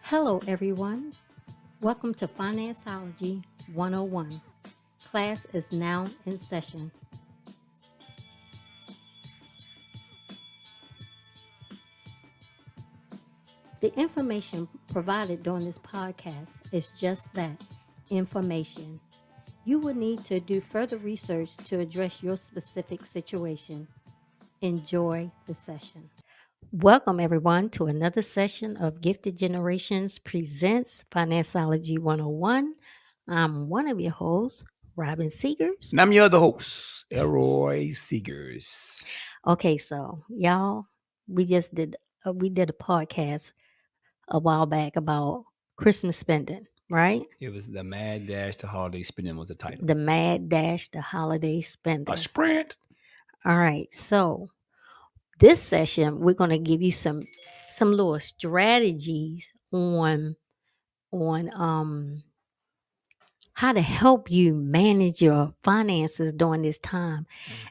Hello, everyone. Welcome to Financeology 101. Class is now in session. The information provided during this podcast is just that information. You will need to do further research to address your specific situation. Enjoy the session. Welcome, everyone, to another session of Gifted Generations Presents Financeology 101. I'm one of your hosts, Robin Seegers. And I'm your other host, Elroy Seegers. Okay, so y'all, we did a podcast a while back about Christmas spending, right? It was the Mad Dash to Holiday Spending was the title. The mad dash to holiday A spending. sprint. All right, so this session we're going to give you some little strategies on how to help you manage your finances during this time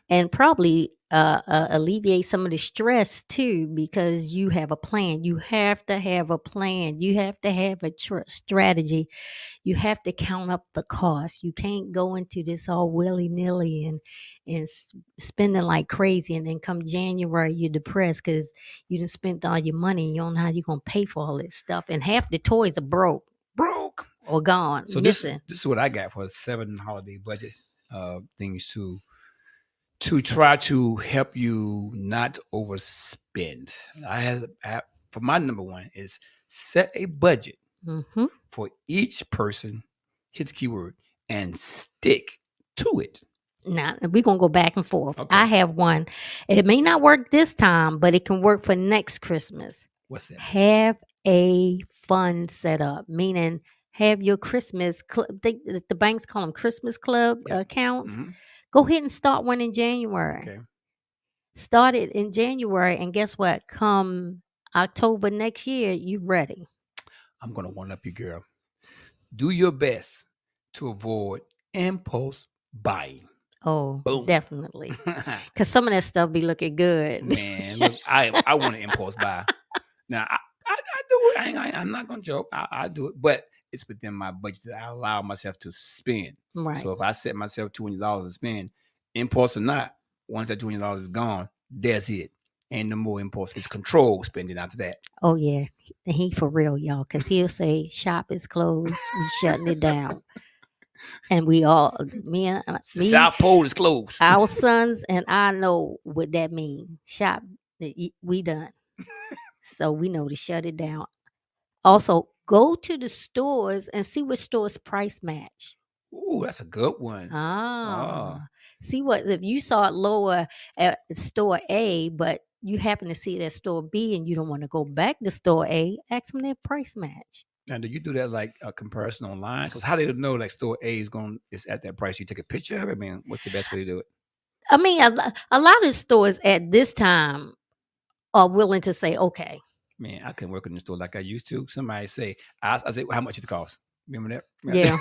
and probably alleviate some of the stress too, because you have a plan. You have to have a plan. You have to have a strategy. You have to count up the cost. You can't go into this all willy-nilly and spending like crazy, and then come January you're depressed because you done spent all your money and you don't know how you're going to pay for all this stuff, and half the toys are broke or gone, So missing. this is what I got for 7 holiday budget things to try to help you not overspend. For my number one is set a budget Mm-hmm. for each person. Hit the keyword and stick to it. Now we're gonna go back and forth. Okay. I have one. It may not work this time, but it can work for next Christmas. What's that? Have a fund set up, meaning have your Christmas. The banks call them Christmas club Yep. accounts. Mm-hmm. Go ahead and start one in January. Okay. Start it in January, and guess what? Come October next year, you ready. I'm gonna one up you, girl. Do your best to avoid impulse buying. Oh, Boom. definitely. Because some of that stuff be looking good. Man, look, I want to impulse buy. Now I do it. I'm not gonna joke. I do it, but it's within my budget that I allow myself to spend. Right. So if I set myself $200 to spend, impulse or not, once that $200 is gone, that's it. Ain't no more impulse. It's control spending after that. Oh yeah, he for real, y'all, because he'll say shop is closed, we shutting it down, and we all, The South Pole is closed. our sons and I know what that means. Shop, we done, so we know to shut it down. Also, go to the stores and see which stores price match. Ooh, that's a good one. See what if you saw it lower at store A, but you happen to see it at store B and you don't want to go back to store A, ask them their price match. Now, do you do that like a comparison online? Because how do you know like store A is at that price? You take a picture of it. I mean, what's the best way to do it? I mean, a lot of stores at this time are willing to say, okay. Man, I couldn't work in the store like I used to. Somebody say, I say, how much it cost? Remember that? Yeah.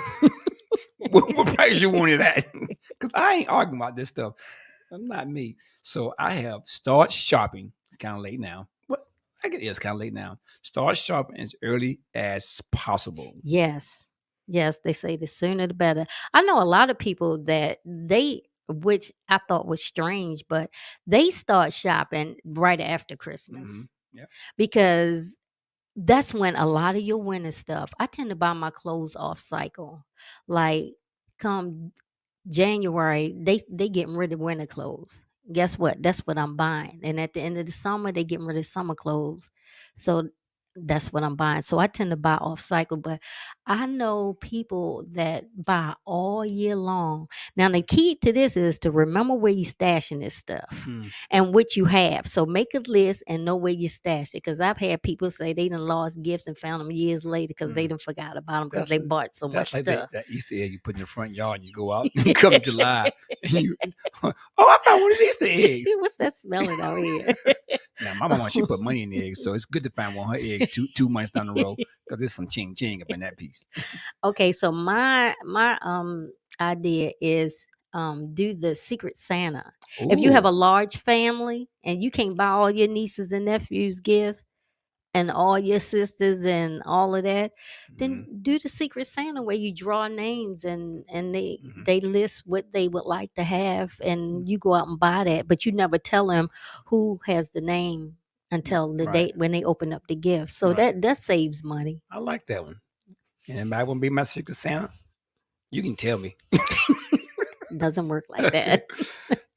what price you wanted at? Because I ain't arguing about this stuff. I'm not me. So I have start shopping. It's kind of late now. But I guess it's kind of late now. Start shopping as early as possible. Yes. Yes, they say the sooner the better. I know a lot of people that which I thought was strange, but they start shopping right after Christmas. Mm-hmm. Yep. Because that's when a lot of your winter stuff. I tend to buy my clothes off cycle. Like come January, they getting rid of winter clothes. Guess what? That's what I'm buying. And at the end of the summer, they getting rid of summer clothes. So that's what I'm buying. So I tend to buy off cycle, but I know people that buy all year long. Now the key to this is to remember where you stashing this stuff and what you have. So make a list and know where you stashed it. Because I've had people say they done lost gifts and found them years later because they done forgot about them because they bought so much like stuff. That Easter egg you put in the front yard and you go out and come July. And you, I found one of these Easter eggs. What's that smelling out here? Now my mama, she put money in the eggs, so it's good to find one of her eggs two months down the road because there's some ching ching up in that piece. Okay, so my idea is do the Secret Santa. Ooh. If you have a large family and you can't buy all your nieces and nephews gifts, and all your sisters and all of that, then Hmm. do the Secret Santa where you draw names and Hmm. they list what they would like to have, and you go out and buy that, but you never tell them who has the name until the Right. date when they open up the gift. So Right. that saves money. I like that one. And anybody want to be my Secret Santa? You can tell me. Doesn't work like Okay. that.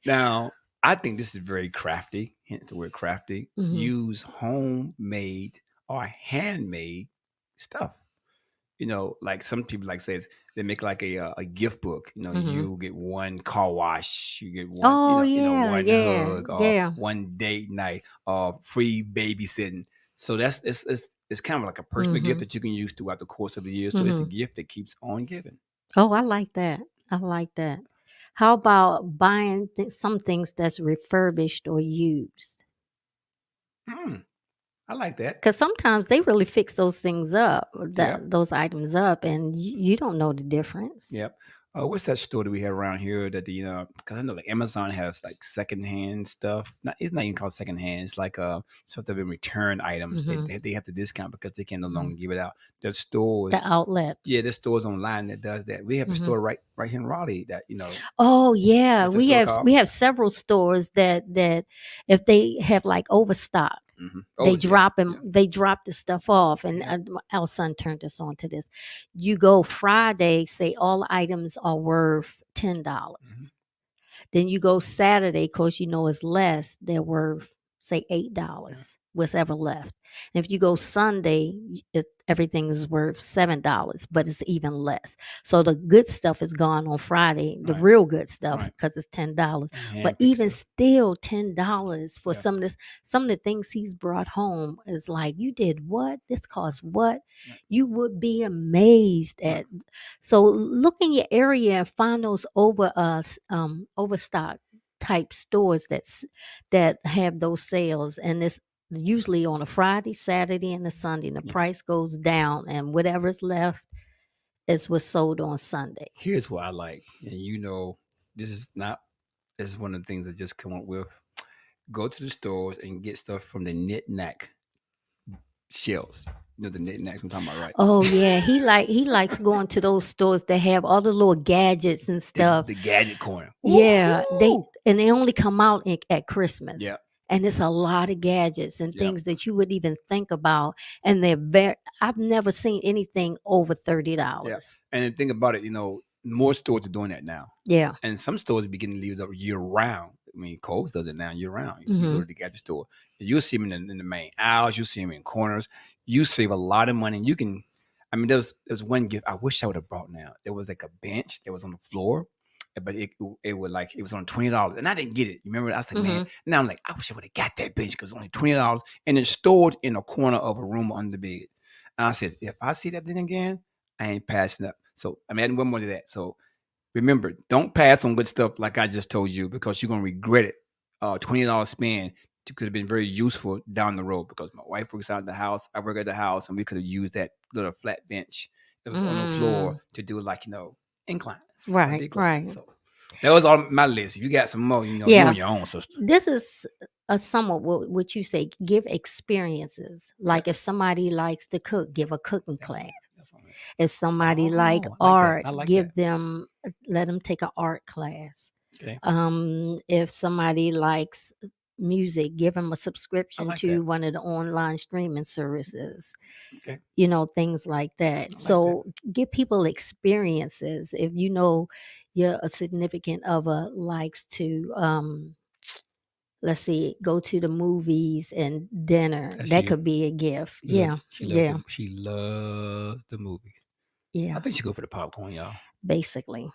Now, I think this is very crafty. Hence the word crafty. Hmm. Use homemade or handmade stuff. Like some people like says they make like a gift book. Hmm. You get one car wash, you get one, Oh one yeah, hug or yeah. one date night or free babysitting. So that's it's kind of like a personal gift Hmm. that you can use throughout the course of the year. So it's the Hmm. gift that keeps on giving. Oh, I like that. I like that. How about buying some things that's refurbished or used? Hmm, I like that. Because sometimes they really fix those things up, Yeah. those items up, and you don't know the difference. Yep. What's that store that we have around here that because I know like Amazon has like secondhand stuff. It's not even called secondhand. It's like sort of in return items. They, Hmm. they they have to discount because they can no Hmm. longer give it out. There's The stores, outlet. yeah, there's stores online that does that. We have a Hmm. store right here in Raleigh that Oh yeah, what's the store we called? have several stores that if they have like overstock, Oh, yeah, yeah, they drop the stuff off. And yeah. our son turned us on to this. You go Friday, say all items are worth Hmm. $10. Then you go Saturday, cause you know it's less, they're worth say Yeah, $8, what's ever left. And if you go Sunday, everything is worth $7, but it's even less. So the good stuff is gone on Friday, the right, real good stuff, right. because it's $10. And But hand pick even stuff. still, $10 for Yeah, some of the things he's brought home is like, you did what? This cost what? right, You would be amazed right. at. So look in your area and find those overstock type stores that have those sales, and it's usually on a Friday, Saturday, and a Sunday. And the Yeah. price goes down, and whatever's left is what's sold on Sunday. Here's what I like, and this is not. This is one of the things I just come up with. Go to the stores and get stuff from the knit knack shelves. The knit knacks I'm talking about, right? Oh yeah, he likes going to those stores that have all the little gadgets and the stuff. the gadget corner. Yeah, Woohoo! they only come out at Christmas. Yeah, And it's a lot of gadgets and yeah, things that you wouldn't even think about. And they're very I've never seen anything over yeah. $30. And the thing about it, more stores are doing that now. Yeah. And some stores begin to leave it up year round. I mean, Kohl's does it now year round. If you go Mhm. to the gadget store, you'll see them in the main aisles. You'll see them in corners. You save a lot of money. And you can, I mean, there's one gift I wish I would have brought now. There was like a bench that was on the floor, but it was on $20, and I didn't get it. You remember? I was like, man. Mhm. Now I'm like, I wish I would have got that bench because it was only $20, and it's stored in a corner of a room under the bed. And I said, if I see that thing again, I ain't passing up. So I mean, I didn't want more of that. So remember, don't pass on good stuff like I just told you because you're gonna regret it. $20 spend could have been very useful down the road because my wife works out in the house, I work at the house, and we could have used that little flat bench that was on the floor Mm. to do like inclines, a Right, decline. right. So that was on my list. If you got some more, you Yeah. on your own, sister. This is a somewhat what you say, give experiences. Yeah, Like if somebody likes to cook, give a cooking that's class. on. That's on it. If somebody like Oh, I like that. art, I like that. give them let them take an art class. Okay, If somebody likes music, give them a I subscription like that. to one of the online streaming services, Okay, things like that. I like that. So give people experiences. If you know your a significant other likes to let's see, go to the movies and dinner, That's that you. could be a gift. You love. Yeah, She loves yeah, them. She loves the movie. I yeah, think she go for the popcorn, y'all. basically.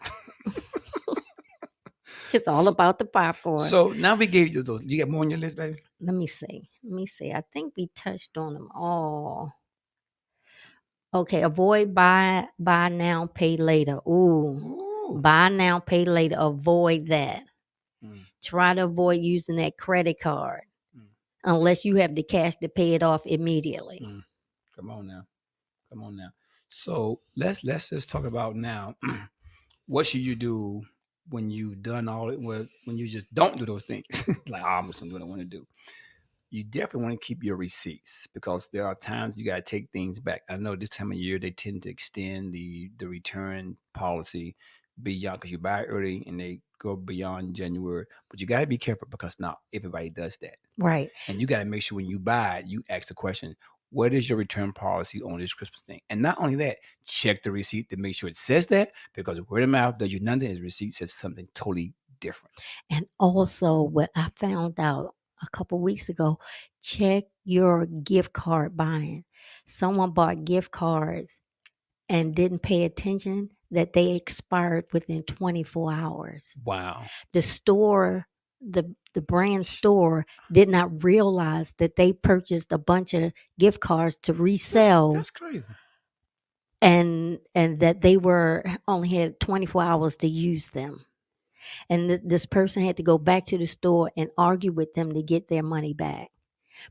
It's all So, about the popcorn. so now we gave you those. You got more on your list, baby? Let me see, I think we touched on them all. Okay, avoid buy now, pay later. Ooh, Ooh. buy now, pay later. Avoid that. Mm, Try to avoid using that credit card mm, unless you have the cash to pay it off immediately. mm. Come on now. Come on now. So let's just talk about now. What should you do when you done all it? When you just don't do those things? Like, I'm just gonna do what I want to do. you definitely want to keep your receipts because there are times you got to take things back. I know this time of year they tend to extend the return policy beyond because you buy early and they go beyond January. But you got to be careful because not everybody does that, Right. and you got to make sure when you buy it, you ask the question. What is your return policy on this Christmas thing? And not only that, check the receipt to make sure it says that because word of mouth does you nothing. His receipt says something totally different. And also, what I found out a couple weeks ago, check your gift card buying. Someone bought gift cards and didn't pay attention that they expired within 24 hours. Wow. The store, the brand store did not realize that they purchased a bunch of gift cards to resell That's crazy. and that they were only had 24 hours to use them. And this person had to go back to the store and argue with them to get their money back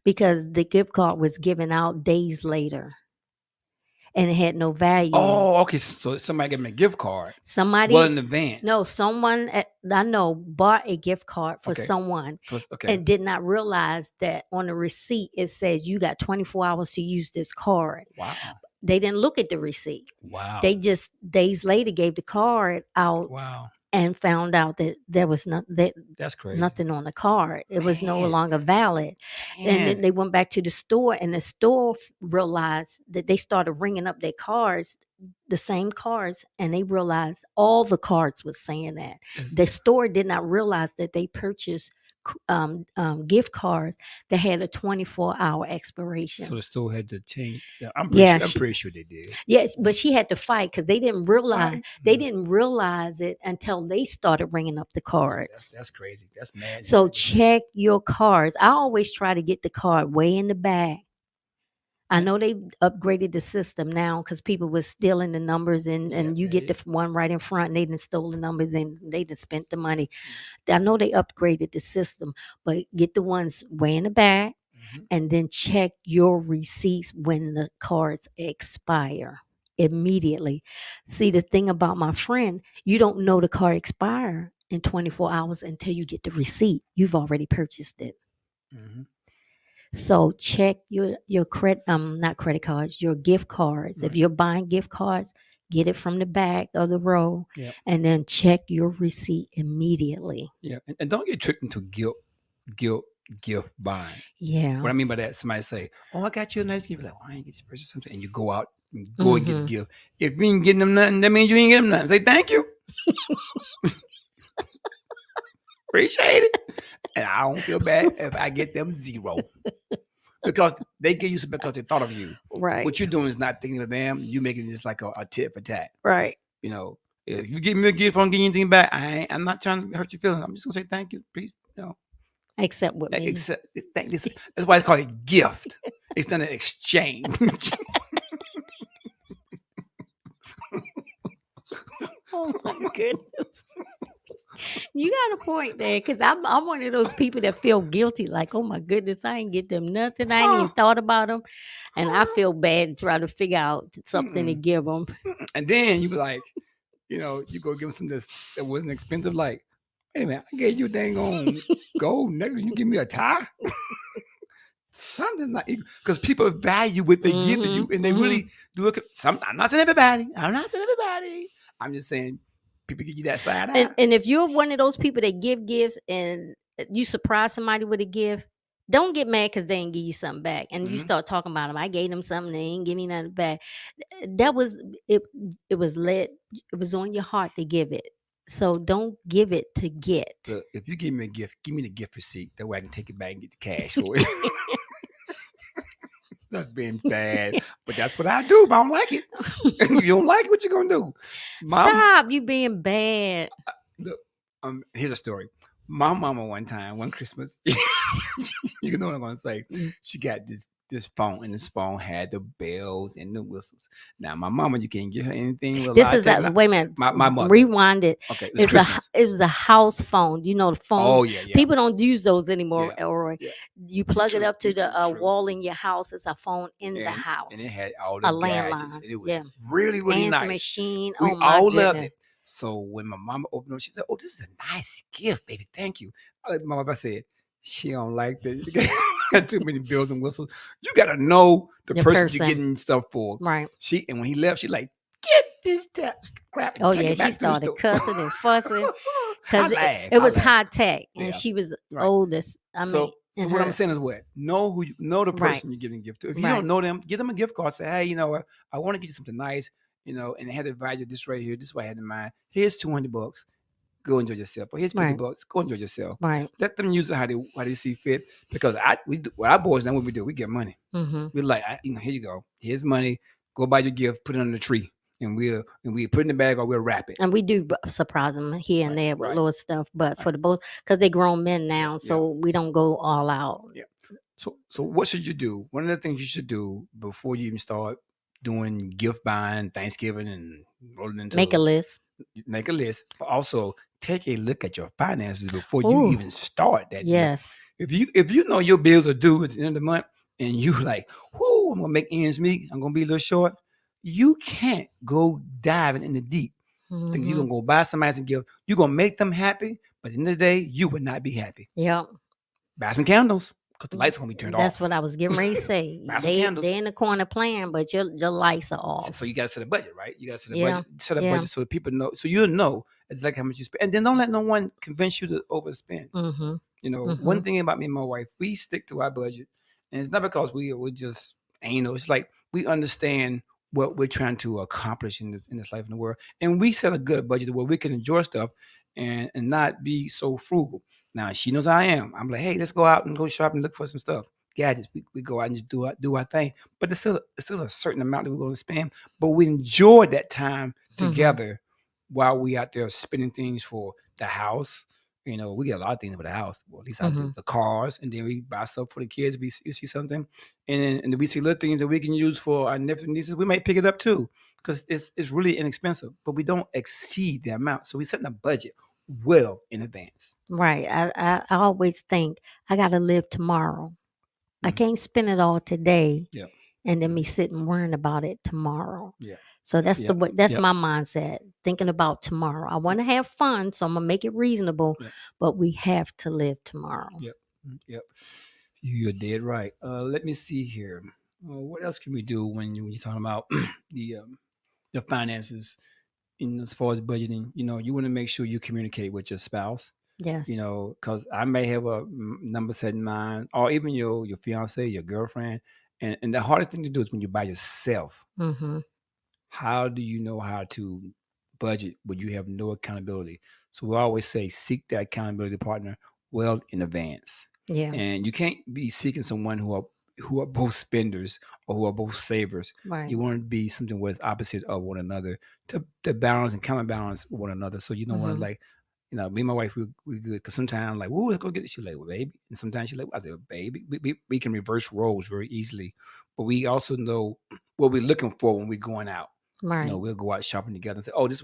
because the gift card was given out days later and it had no value. Oh, okay. So somebody gave me a gift card well Somebody, in advance. no, someone I know bought a gift card for Okay. someone Okay. and did not realize that on the receipt it says you got 24 hours to use this card. Wow. They didn't look at the receipt. Wow. They just days later gave the card out Wow. and found out that there was That's crazy. nothing on the card. It was no Man. longer valid. And then Man. they went back to the store, and the store realized that they started ringing up their cards, the same cards, and they realized all the cards was saying that. The store did not realize that they purchased gift cards that had a 24-hour expiration. So the store had to change. Yeah, I'm Yeah, pretty sure they did. yes, but she had to fight because they didn't realize Right. they didn't realize it until they started ringing up the cards. That's crazy. That's mad. So check your cards. I always try to get the card way in the back. I know they upgraded the system now because people were stealing the numbers and you get the one right in front and they done stole the numbers and they done spent the money. I know they upgraded the system, but get the ones way in the back and then check your receipts when the cards expire immediately. See, the thing about my friend, you don't know the card expire in 24 hours until you get the receipt. You've already purchased it. Mhm. So check your credit not credit cards, your gift cards. If Right. you're buying gift cards, get it from the back of the row Yeah. and then check your receipt immediately. Yeah. And don't get tricked into guilt gift buying. Yeah. What I mean by that, somebody say, "Oh, I got you a nice gift." You're like, "Oh, I ain't get this person something," and you go out and go and get the gift. If you ain't getting them nothing, that means you ain't getting them nothing. Say thank you, appreciate it, and I don't feel bad if I get them zero because they give you some because they thought of you. Right. What you're doing is not thinking of them. You making it just like a tit for tat. Right. You know, if you give me a gift, I don't get anything back. I'm not trying to hurt your feelings. I'm just gonna say thank you, please. You know, Except with me. Except that's why it's called a gift. It's not an exchange. Oh my goodness. You got a point there because I'm one of those people that feel guilty. Like, oh my goodness, I ain't get them nothing. I ain't even thought about them. And I feel bad trying to figure out something to give them. And then you be like, you know, you go give them something that wasn't expensive. Like, hey man, I gave you a dang on gold necklace. You give me a tie? Something's not equal because people value what they give to you, and they really do it. I'm not saying everybody. I'm just saying people give you that side eye. And if you're one of those people that give gifts and you surprise somebody with a gift, don't get mad because they didn't give you something back. And you start talking about them. I gave them something, they ain't give me nothing back. That was it. It was lit. It was on your heart to give it. So don't give it to get. Look, if you give me a gift, give me the gift receipt. That way I can take it back and get the cash for it. That's being bad, but that's what I do if I don't like it. You don't like it, what you gonna do? Stop, you being bad. Look, here's a story. My mama one time, one Christmas, you know what I'm gonna say. She got this phone, and this phone had the bells and the whistles. Now, my mama, you can't give her anything. With This is wait a minute. My mother. Rewind it. Okay, it was a house phone. You know the phone. Oh yeah. People don't use those anymore. Yeah, Or you plug it up to the wall in your house. It's a phone in the house, and it had all the gadgets. landline. And it was really, really Answer nice. machine. We Oh my all goodness. loved it. So when my mama opened it, she said, "Oh, this is a nice gift, baby. Thank you." My mama said, "She don't like the." got too many bells and whistles. You got to know the The person you're person. getting stuff for. Right. And when he left, she like, get this crap and Oh take yeah, it she back to the started store. cussing and fussing I because laugh. it I was laugh. high tech, and Yeah. she was Right. oldest. I mean, So in what I'm her. saying is what? Know who you know the Right. person you're giving a gift to. If you don't Right. know them, give them a gift card. Say, hey, I want to get you something nice, and I had advised you this right here. This is what I had in mind. Here's $200. Go enjoy yourself. Or here's Right. $50. Go enjoy yourself. Right. Let them use it how they see fit. Because our boys now what we do, we get money. Mm-hmm. We're like, here you go. Here's money. Go buy your gift. Put it on the tree, and we put it in the bag or we'll wrap it. And we do surprise them here and Right. there with Right. little stuff, but Right. for the both, because they grown men Yeah. now, Yeah. so we don't go all out. Yeah. So what should you do? One of the things you should do before you even start doing gift buying, Thanksgiving, and rolling Make a into list. make a list, but also take a look at your finances before you Oh even start that gift. yes. If you know your bills are due at the end of the month and you like, whoo, I'm gonna make ends meet, I'm gonna be a little short, you can't go diving in the deep. Think you're Mm-hmm. gonna go buy somebody some gift, you're gonna make them happy, but at the end of the day, you would not be happy. Yep. Buy some candles, because the lights are gonna be turned That's off. what I was getting ready to say. Buy some They candles. in the corner playing, but your lights are So off. you gotta set a budget, right? You gotta Yeah. set a Yeah. budget so that people know, so you'll know exactly how much you spend. And then don't let no one convince you to overspend. Mm-hmm. One Mm-hmm. thing about me and my wife, we stick to our budget, and it's not because we just It's like we understand what we're trying to accomplish in this life in the world, and we set a good budget where we can enjoy stuff and not be so frugal. Now she knows I am. I'm like, hey, let's go out and go shopping and look for some stuff, gadgets. We go out and just do our thing, but it's still a certain amount that we're going to spend, but we enjoy that time Mm-hmm. together while we out there spending things for the house. We get a lot of things for the house. Well, at least I do. Mm-hmm. The cars, and then we buy stuff for the kids. We see something, and then we see little things that we can use for our nephews and nieces. We might pick it up too, because it's really inexpensive, but we don't exceed the amount. So we set a budget well in advance. Right. I always think I gotta live tomorrow. I Mhm. can't spend it all today Yep. and then Mhm. me sitting worrying about it tomorrow. Yeah. So Yep. that's the Yep. way that's Yep. my mindset, thinking about tomorrow. I want to have fun, so I'm gonna make it reasonable, Yep. but we have to live tomorrow. Yep. Yep. You're dead right. Let me see here. What else can we do when you're talking about the finances? As far as budgeting, you want to make sure you communicate with your spouse. Yes. Because I may have a number set in mind, or even your fiance, your girlfriend, and the hardest thing to do is when you're by yourself. Mm-hmm. How do you know how to budget when you have no accountability? So we always say seek that accountability partner well in advance. Yeah. And you can't be seeking someone who are both spenders or who are both savers. Right. You want to be something where it's opposite of one another to balance and counterbalance one another. So you don't want to Mm-hmm. like, me and my wife we good because sometimes like, whoa, let's go get this. She like, well, baby, and sometimes she like, I said, baby, we can reverse roles very easily, but we also know what we're looking for when we're going out. Right. We'll go out shopping together and say, oh, this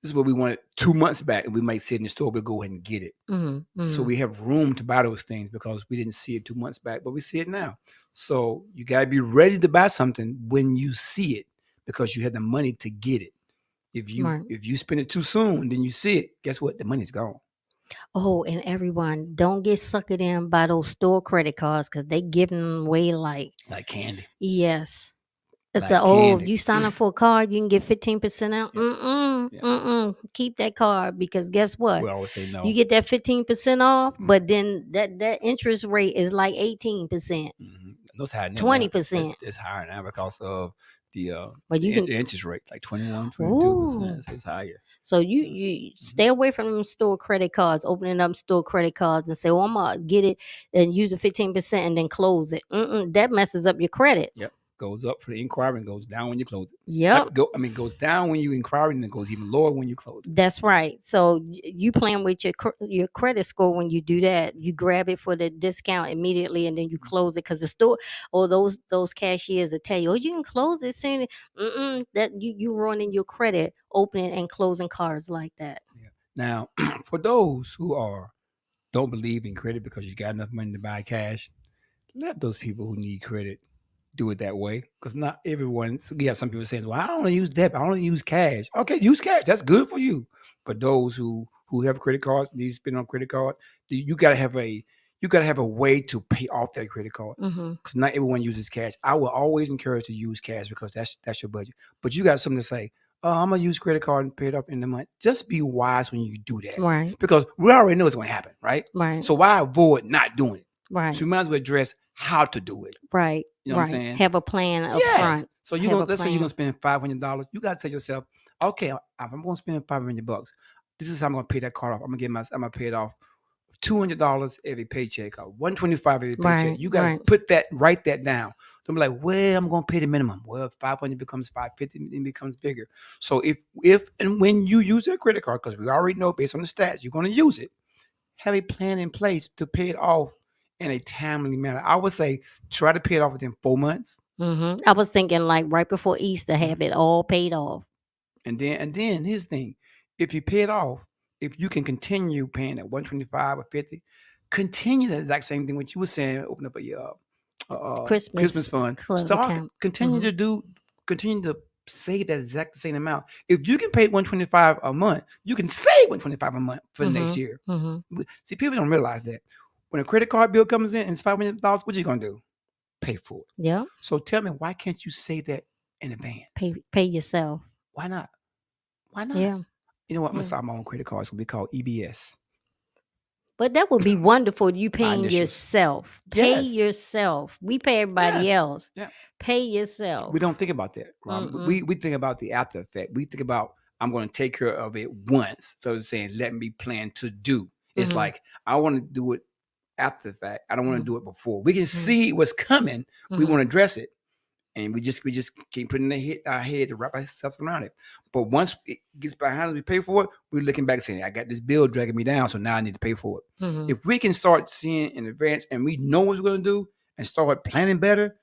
is what we wanted 2 months back, and we might see it in the store. We'll go ahead and get it. Mm-hmm. So Mm-hmm. we have room to buy those things because we didn't see it 2 months back, but we see it now. So you got to be ready to buy something when you see it because you have the money to get it. If you Right. if you spend it too soon and then you see it, guess what? The money's gone. Oh, and everyone, don't get suckered in by those store credit cards because they giving them away like Like candy. yes. It's Like a oh, candy. you sign up for a card, you can get 15% out. Yep. Mm-mm. Yeah. Mm-mm. Keep that card because guess what? We always say You no. get that 15% off, but then that interest rate is like 18%, Those higher than now. 20%. It's higher now because of the But you can interest rate, like 21, 22%. ooh. So it's higher. So you Mhm. you stay away from them store credit cards, opening up store credit cards and say, "Oh, I'm gonna get it and use the 15% and then close it." Mm-mm, that messes up your credit. Yep. Goes up for the inquiry and goes down when you close it. Yep. Goes down when you inquire and it goes even lower when you close it. That's right. So you playing with your credit score when you do that. You grab it for the discount immediately, and then you close it because the store or those cashiers will tell you, "Oh, you can close it soon." That you ruining your credit opening and closing cards like that. Yeah. Now, for those who don't believe in credit because you got enough money to buy cash, let those people who need credit do it that way. Because not everyone. So you got some people saying, "Well, I don't want to use debt. I want to use cash." Okay, use cash. That's good for you. But those who have credit cards, need to spend on credit cards, you got to have you got to have a way to pay off that credit card Mhm. because not everyone uses cash. I will always encourage to use cash because that's your budget. But you got something to say. Oh, I'm gonna use credit card and pay it off in the month. Just be wise when you do that Right. because we already know it's going to happen, right? Right. So why avoid not doing it? So Right. we might as well address how to do it. Right. You know what I'm Right. saying? Have a plan up Yes. front. So you're Have gonna a let's say you're gonna plan. spend $500. You gotta tell yourself, okay, if I'm gonna spend $500, this is how I'm gonna pay that card off. I'm gonna pay it off $200 every paycheck or 125 every paycheck. Right. You gotta Right. write that down. Don't be like, well, I'm gonna pay the minimum. Well, 500 becomes 550, and it becomes bigger. So if and when you use that credit card, because we already know based on the stats, you're gonna use it, have a plan in place to pay it off in a timely manner. I would say try to pay it off within 4 months. Mhm. I was thinking like right before Easter, Mhm. have it all paid off. And then here's the thing: if you pay it off, if you can continue paying at 125 or 50, continue the exact same thing what you were saying. Open up a Christmas Christmas fund. club account. Mhm. Continue to save that exact same amount. If you can pay 125 a month, you can save 125 a month for the next Mhm. year. Mhm. See, people don't realize that when a credit card bill comes in and it's $500, what you gonna do? Pay for it. Yeah. So tell me, why can't you save that in advance? Pay yourself. Why not? Why not? Yeah. You know what? I'm gonna Yeah. start my own credit card. It's gonna be called EBS. But that would be wonderful. You My paying initials. yourself. Pay Yes. yourself. We pay everybody Yes. else. Yeah. Pay We yourself. don't think about that, Rob. Mm-mm. We think about the after effect. We think about I'm going to take care of it once. So it's saying let me plan to do. It's Mhm. like I want to do it after the fact. I don't want to Mhm. do it before. We can Mhm. see what's coming. We Mhm. want to address it, and we just keep putting our head to wrap ourselves around it. But once it gets behind us, we pay for it. We're looking back saying, "I got this bill dragging me down, so now I need to pay for it." Mhm. If we can start seeing in advance and we know what we're going to do and start planning better,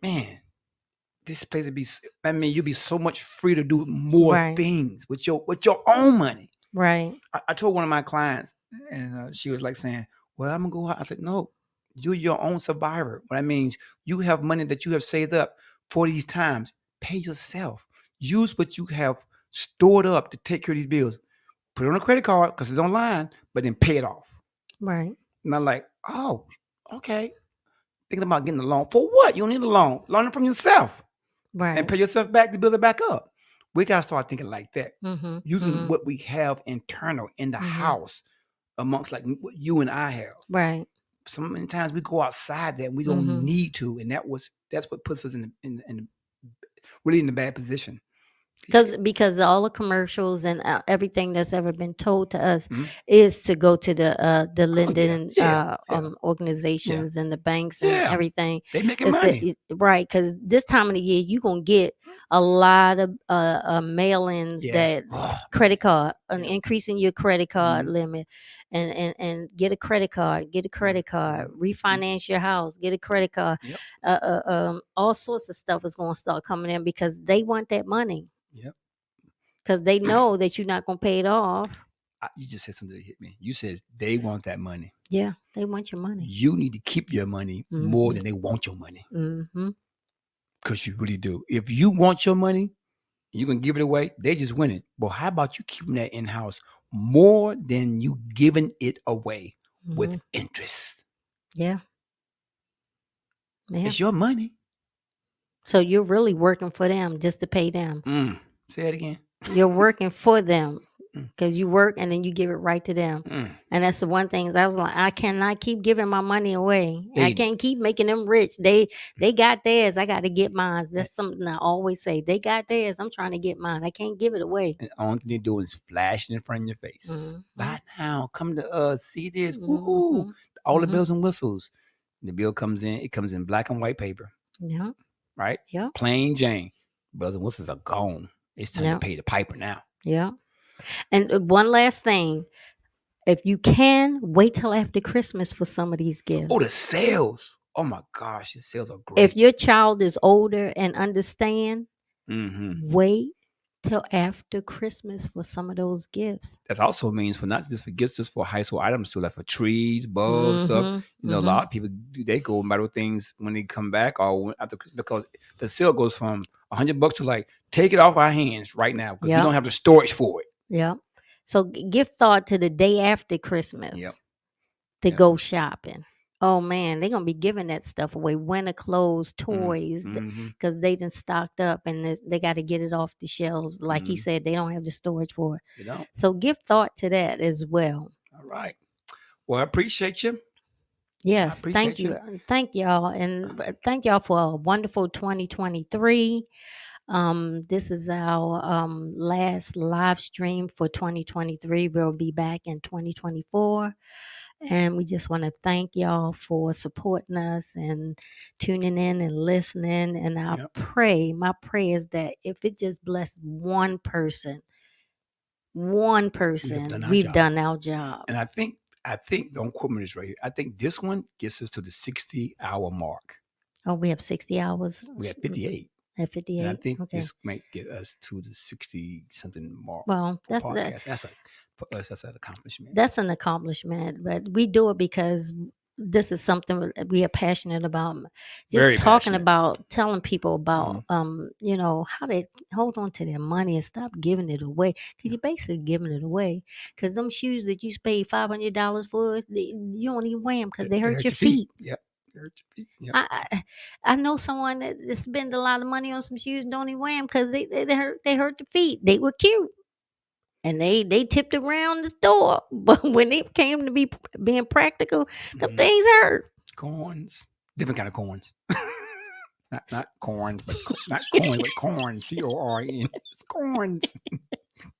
man, this place would be. I mean, you'd be so much free to do more Right. things with your own money. Right. I told one of my clients, and she was like saying, "Well, I'm gonna go out." I said, "No, you're your own survivor. What that means, you have money that you have saved up for these times. Pay yourself. Use what you have stored up to take care of these bills. Put it on a credit card because it's online, but then pay it off." Right. And I'm like, "Oh, okay." Thinking about getting a loan for what? You don't need a loan. Learn it from yourself and Right. pay yourself back to build it back up. We gotta start thinking like that, Mhm. using Mhm. what we have internal in the Mhm. house amongst like what you and I have. Right. So many times we go outside that and we don't Mhm. need to, and that's what puts us in really in a bad position. Because all the commercials and everything that's ever been told to us Mhm. is to go to the Oh yeah, lending yeah, yeah, yeah, organizations and the banks and yeah. everything. They making It's the money. right because this time of the year you gonna get a lot of mail-ins Yes. that credit card an Yeah. increase in your credit card Mhm. limit and get a Mhm. credit card, Mhm. Mhm. refinance your house, get a credit card. Yep. All sorts of stuff is gonna start coming in because they want that money Yep. because they know that you're not gonna pay it off. You just said something that hit me. You said they want that money. Yeah, they want your money. You need to keep your money more Mhm. than they want your money Mhm. because you really do. If you want your money, you can give it away. They just win it. But how about you keeping that in house more than you giving it away with Mhm. interest? Yeah. Yeah. It's your money. So you're really working for them just to pay them. Say it again. You're working for them Mm, because you work and then you give it right to them. mm. And that's the one thing is I was like, I cannot keep giving my money away. I They can't keep making them rich. They got theirs. I got to get mine. That's something I always say. They got theirs. I'm trying to get mine. I can't give it away. and all thing they're doing is flashing in front of your face. Mhm. Buy now. Come to us. See this. Woohoo. Mhm. All the Mhm. bells and whistles. The bill comes in. It comes in black and white paper, Yeah. right? Yeah. Plain Jane. Bells and whistles are gone. It's time to Yeah. pay the piper now. Yeah. And one last thing, if you can, wait till after Christmas for some of these Oh, gifts. the sales. Oh my gosh, the sales are If great. your child is older and understand, Hmm. wait till after Christmas for some of those gifts. That also means for not just for gifts, just for household items too, like for trees, bulbs, stuff. Mhm. A lot Mhm. of people they go and buy those things when they come back or after because the sale goes from $100 to like take it off our hands right now because we Yep. don't have the storage for it. Yep. So give thought to the day after Yep. Christmas to Yep. go shopping. Oh man, they're gonna be giving that stuff away. Winter clothes, Mm, toys, mm-hmm. because they done stocked up and they got to get it off the shelves. Like he Mm. said, they don't have the storage for it. You know. So give thought to that as well. All right. Well, I appreciate you. I Yes, thank appreciate you. you. Thank y'all. And thank y'all for a wonderful 2023. This is our last live stream for 2023. We'll be back in 2024. And we just want to thank y'all for supporting us and tuning in and listening. And Yep. my prayer is that if it just bless one We have done person, our we've job. done our job. And I think don't quote me this right here. I think this one gets us to the 60-hour mark. Oh, we have 60 hours We had 58. at And I 58. think Okay. this might get us to the 60 something mark Well, for podcast. That's like for us, that's an accomplishment. that's an accomplishment, but we do it because this is something we are passionate about. Just Very talking passionate. about telling people Mm-hmm. about how they hold on to their money and stop giving it away, because Yeah. you're basically giving it away. Because them shoes that you paid $500 for, you don't even wear them because they They hurt hurt your your feet. feet. Yep. They hurt your feet. Yep. I know someone that spend a lot of money on some shoes and don't even wear them because they hurt the feet. They were cute and they tipped around the store, but when it came to being practical, the Mm-hmm. things hurt. Corns. Different kind of corns. Not corns, but not coins, but corns. CORN. It's corns.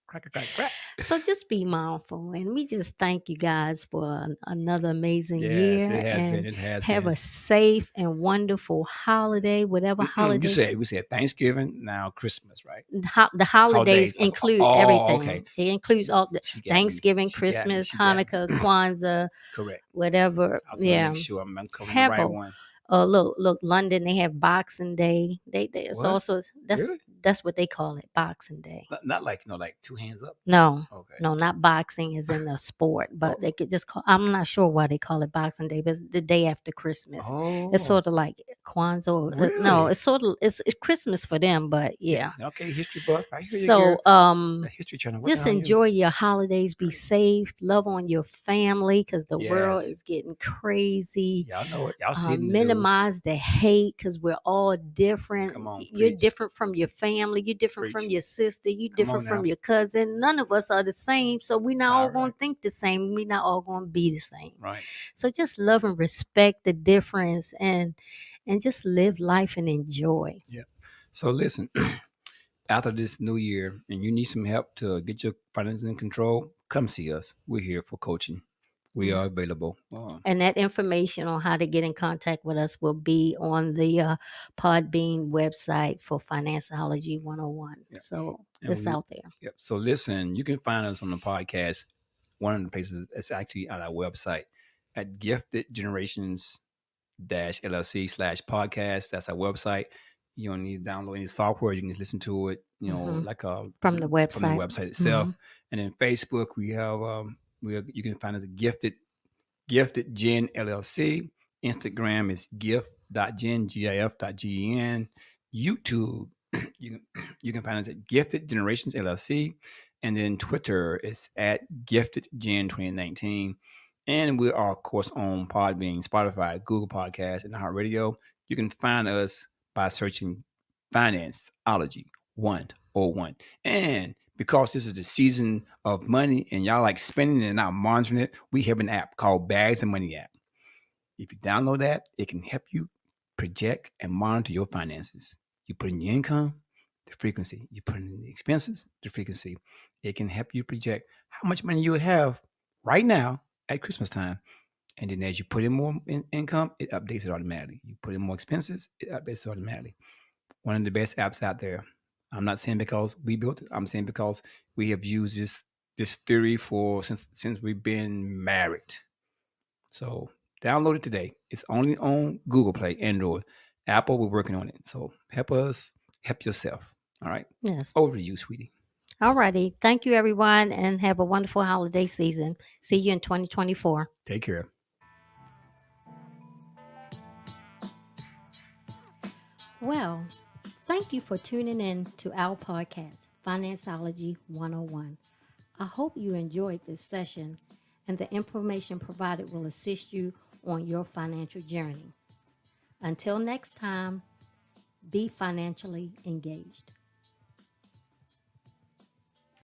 Crack, crack, crack. So just be mindful, and we just thank you guys for another amazing Yes, it year, has been. and It has have been. a safe and wonderful holiday, whatever You holiday. said we said Thanksgiving, now Christmas, right? The holidays Holidays. include Oh, okay. everything. It includes all the She got me. Thanksgiving, She got me. Christmas, She got me. Hanukkah, Kwanzaa, Correct. whatever. I was gonna make Yeah, sure I'm covering the have right a one. look, London, they have Boxing Day. It's What? also Really? that's what they call it, Boxing Day. Not like like two hands up. No, Okay. no, not boxing is in a sport, Oh, but they could just call. I'm not sure why they call it Boxing Day, but it's the day after Christmas. It's oh, sort of like Kwanzaa. No, really? it's sort of it's Christmas for them, but Yeah. yeah. Okay, history buff. I hear you, So Gary. That history channel working just on you. enjoy your holidays. Be Great. safe. Love on your family because the world Yes. is getting crazy. Y'all know it. Y'all see it in the news. Minimize the hate because we're all different. Come on, You're preach. different from your family. You're different from Preach. your sister. You're Come on different from now. your cousin. None of us are the same. So we're not all All going right. to think the same. We're not all going to be the same. Right. So just love and respect the difference and just live life and enjoy. Yeah. So listen, after this new year and you need some help to get your finances in control, come see us. We're here for coaching. We Mm. are available. And that information on how to get in contact with us will be on the Podbean website for Financiology 101. Yeah. So And it's we, out there. yep. So listen, you can find us on the podcast. One of the places it's actually on our website at Gifted Generations LLC/podcast. That's our website. You don't need to download any software. You can just listen to it, Hmm. like From the from the website. website Hmm. itself. And then Facebook, we have you can find us at Gifted Gen LLC. Instagram is gift.gen, gif.gen. YouTube, you can find us at Gifted Generations LLC. And then Twitter is at Gifted Gen 2019. And we are, of course, on Podbean, Spotify, Google Podcasts, and iHeartRadio. You can find us by searching Financeology 101. And because this is the season of money and y'all like spending and not monitoring it, we have an app called Bags of Money app. If you download that, it can help you project and monitor your finances. You put in your income, the frequency. You put in the expenses, the frequency. It can help you project how much money you have right now at Christmas time. And then as you put in more income, it updates it automatically. You put in more expenses, it updates it automatically. One of the best apps out there. I'm not saying because we built it. I'm saying because we have used this theory for since we've been married. So download it today. It's only on Google Play, Android. Apple, we're working on it. So help us, help yourself. All right. Yes. Over to you, sweetie. All righty. Thank you, everyone, and have a wonderful holiday season. See you in 2024. Take care. Well, thank you for tuning in to our podcast, Financeology 101. I hope you enjoyed this session and the information provided will assist you on your financial journey. Until next time, be financially engaged.